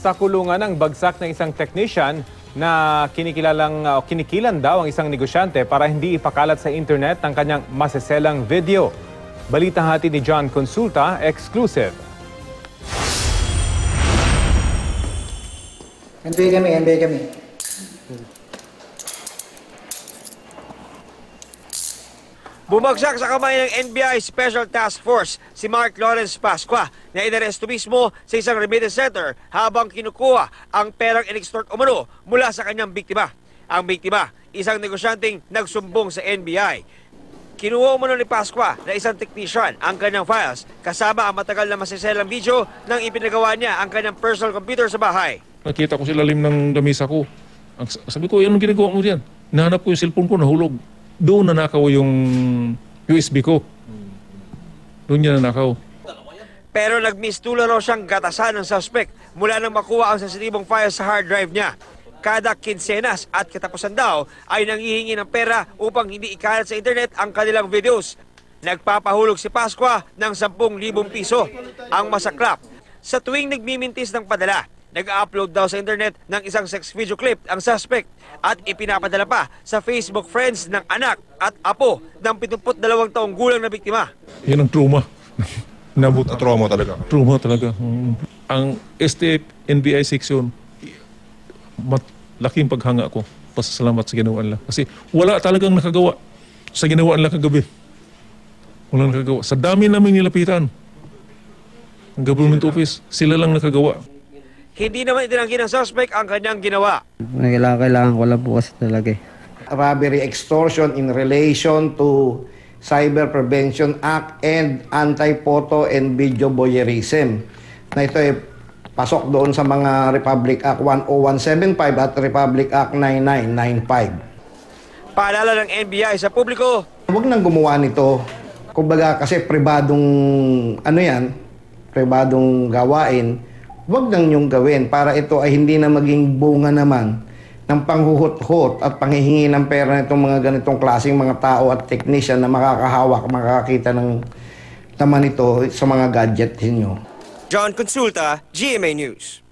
Sa kulungan ng bagsak ng isang technician na kinikilan daw ang isang negosyante para hindi ipakalat sa internet ang kanyang maseselang video. Balita hati ni John Consulta, exclusive. NBI kami. Bumagsak sa kamay ng NBI Special Task Force si Mark Lawrence Pascua na inaresto mismo sa isang remittance center habang kinukuha ang perang in-extort umano mula sa kanyang biktima. Ang biktima, isang negosyanteng nagsumbong sa NBI. Kinuha umano ni Pascua na isang technician ang kanyang files kasama ang matagal na masiselang video nang ipinagawa niya ang kanyang personal computer sa bahay. Nakita ko sa lalim ng gamisa ko. Sabi ko, anong ginagawa mo diyan? Nahanap ko yung cellphone ko, nahulog. Doon nanakaw yung USB ko. Doon niya nanakaw. Pero nagmistula raw siyang gatasan ng suspect mula nang makuha ang sensitibong file sa hard drive niya. Kada kinsenas at katapusan daw ay nanghihingi ng pera upang hindi ikalat sa internet ang kanilang videos. Nagpapahulog si Pascua ng 10,000 piso. Ang masaklap, sa tuwing nagmimintis ng padala, nag-upload daw sa internet ng isang sex video clip ang suspect at ipinapadala pa sa Facebook friends ng anak at apo ng 72 taong gulang na biktima. Yan ang trauma. Trauma talaga. Trauma talaga. Ang STF NBI section, laking paghanga ko. Pasasalamat sa ginawa nila. Kasi wala talagang nakagawa sa ginawa nila kagabi. Wala nakagawa. Sa dami namin nilapitan. Ang government office, sila lang nakagawa. Hindi naman itinanggi ng suspect ang kanyang ginawa. Kailangan ko lang po kasi talaga. Robbery extortion in relation to Cyber Prevention Act and Anti-Photo and Video Voyeurism. Na ito ay pasok doon sa mga Republic Act 10175 at Republic Act 9995. Paalala ng NBI sa publiko, Huwag nang gumawa nito. Kumbaga kasi pribadong pribadong gawain. Huwag nang niyong gawin para ito ay hindi na maging bunga naman ng panghuhut-hut at panghihingi ng pera nitong mga ganitong klaseng mga tao at technician na makakahawak, makakakita ng laman ito sa mga gadget ninyo. John Consulta, GMA News.